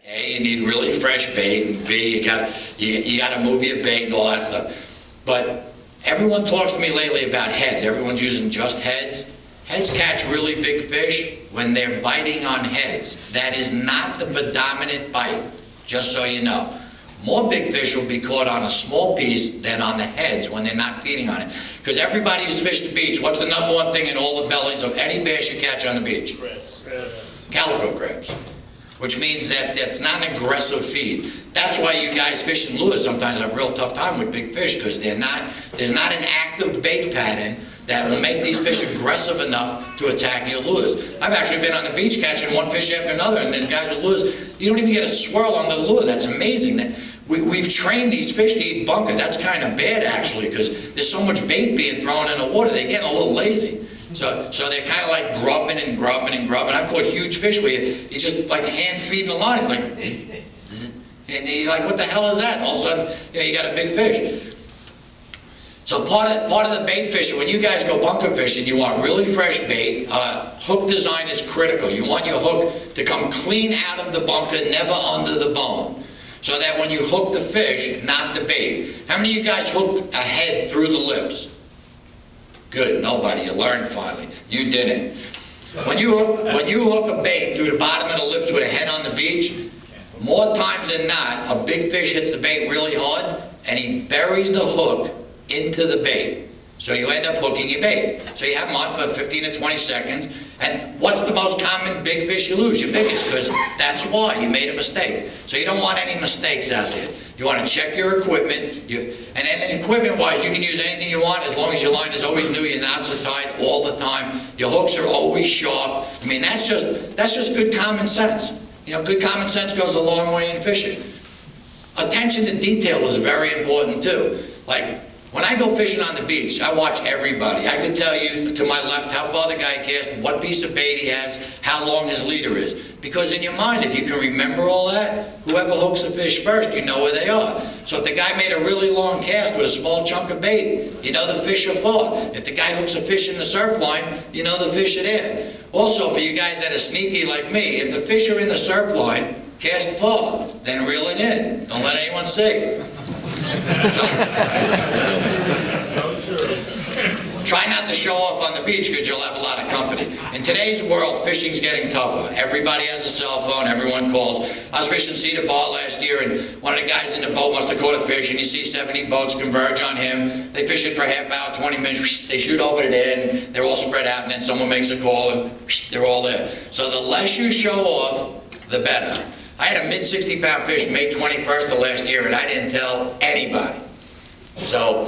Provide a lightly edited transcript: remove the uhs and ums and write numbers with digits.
A, you need really fresh bait, and B, you got to move your bait and all that stuff. But everyone talks to me lately about heads. Everyone's using just heads. Heads catch really big fish when they're biting on heads. That is not the predominant bite, just so you know. More big fish will be caught on a small piece than on the heads when they're not feeding on it. Because everybody who's fished the beach, what's the number one thing in all the bellies of any bass you catch on the beach? Crabs. Calico crabs. Which means that it's not an aggressive feed. That's why you guys fish in lures sometimes have a real tough time with big fish, because there's not an active bait pattern that will make these fish aggressive enough to attack your lures. I've actually been on the beach catching one fish after another, and there's guys with lures, you don't even get a swirl on the lure. That's amazing. We've trained these fish to eat bunker. That's kind of bad, actually, because there's so much bait being thrown in the water, they're getting a little lazy. So they're kind of like grubbing and grubbing and grubbing. I've caught huge fish where you just like hand feeding the line. It's like, and you're like, what the hell is that? And all of a sudden, you got a big fish. So part of the bait fishing, when you guys go bunker fishing, you want really fresh bait. Hook design is critical. You want your hook to come clean out of the bunker, never under the bone. So that when you hook the fish, not the bait. How many of you guys hooked a head through the lips? Good, nobody. You learned finally. You didn't. When you hook a bait through the bottom of the lips with a head on the beach, more times than not, a big fish hits the bait really hard, and he buries the hook into the bait. So you end up hooking your bait. So you have them on for 15 to 20 seconds, and what's the most common big fish you lose? Your biggest, because that's why you made a mistake. So you don't want any mistakes out there. You want to check your equipment, and then equipment-wise, you can use anything you want as long as your line is always new, your knots are tight all the time, your hooks are always sharp. I mean, that's just good common sense. You know, good common sense goes a long way in fishing. Attention to detail is very important too. Like, when I go fishing on the beach, I watch everybody. I can tell you to my left how far the guy cast, what piece of bait he has, how long his leader is. Because in your mind, if you can remember all that, whoever hooks the fish first, you know where they are. So if the guy made a really long cast with a small chunk of bait, you know the fish are far. If the guy hooks a fish in the surf line, you know the fish are there. Also, for you guys that are sneaky like me, if the fish are in the surf line, cast far, then reel it in. Don't let anyone see. Try not to show off on the beach because you'll have a lot of company. In today's world, fishing's getting tougher. Everybody has a cell phone, everyone calls. I was fishing Cedar Bar last year, and one of the guys in the boat must have caught a fish, and you see 70 boats converge on him. They fish it for a half hour, 20 minutes, they shoot over to there, and they're all spread out, and then someone makes a call, and they're all there. So the less you show off, the better. I had a mid-60 pound fish May 21st of last year, and I didn't tell anybody. So